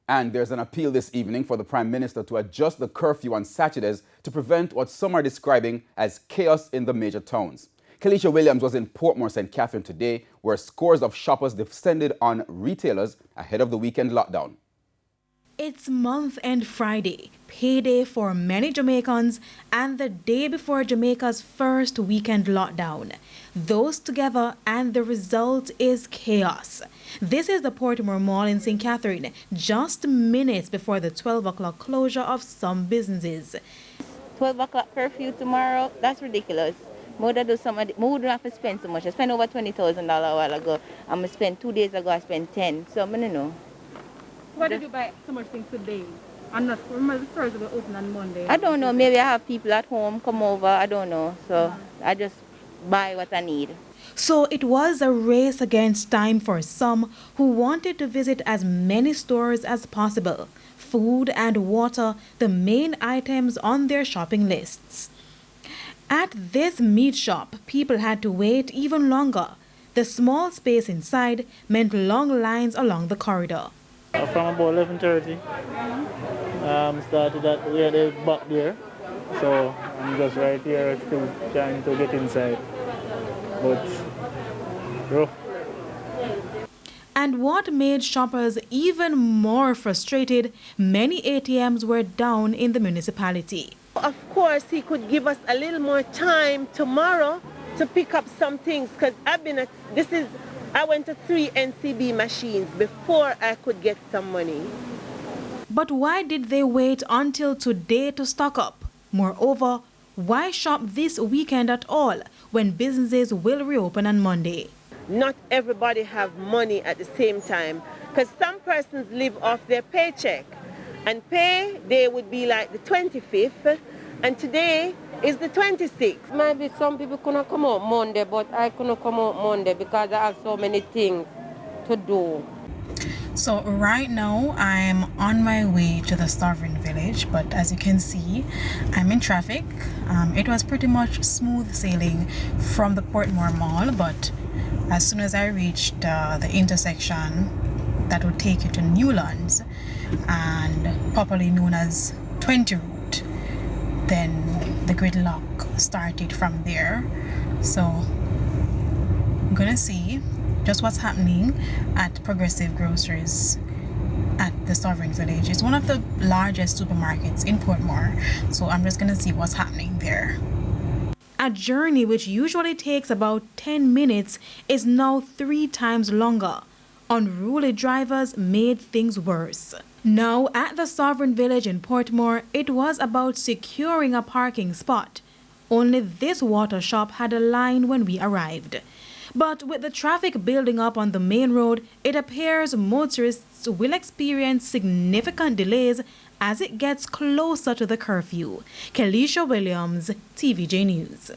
And there's an appeal this evening for the Prime Minister to adjust the curfew on Saturdays to prevent what some are describing as chaos in the major towns. Kelesha Williams was in Portmore, St. Catherine today, where scores of shoppers descended on retailers ahead of the weekend lockdown. It's month-end Friday, payday for many Jamaicans, and the day before Jamaica's first weekend lockdown. Those together, and the result is chaos. This is the Portmore Mall in St. Catherine, just minutes before the 12 o'clock closure of some businesses. 12 o'clock curfew tomorrow, that's ridiculous. More than do some, more don't have to spend so much. I spent over $20,000 a while ago. I'm going to spend 2 days ago, I spent 10. So I'm going to know. Why did you buy so much things today? And not remember the stores will open on Monday. I don't know. Maybe I have people at home come over. I don't know. So I just buy what I need. So it was a race against time for some who wanted to visit as many stores as possible. Food and water, the main items on their shopping lists. At this meat shop, people had to wait even longer. The small space inside meant long lines along the corridor. From about 11:30, started at where they back there, so I'm just right here still trying to get inside, but rough. And what made shoppers even more frustrated, many ATMs were down in the municipality. Of course, he could give us a little more time tomorrow to pick up some things, because I went to 3 NCB machines before I could get some money. But why did they wait until today to stock up? Moreover, why shop this weekend at all when businesses will reopen on Monday? Not everybody have money at the same time, because some persons live off their paycheck, and pay day would be like the 25th, and today is the 26th. Maybe some people couldn't come out Monday, but I couldn't come out Monday because I have so many things to do. So right now I'm on my way to the Sovereign Village, but as you can see, I'm in traffic. It was pretty much smooth sailing from the Portmore Mall, but as soon as I reached the intersection that would take you to Newlands and popularly known as 20 route, then the gridlock started from there. So I'm gonna see just what's happening at Progressive Groceries at the Sovereign Village. It's one of the largest supermarkets in Portmore, so I'm just gonna see what's happening there. A journey which usually takes about 10 minutes is now 3 times longer. Unruly drivers made things worse. Now, at the Sovereign Village in Portmore, it was about securing a parking spot. Only this water shop had a line when we arrived. But with the traffic building up on the main road, it appears motorists will experience significant delays as it gets closer to the curfew. Kelesha Williams, TVJ News.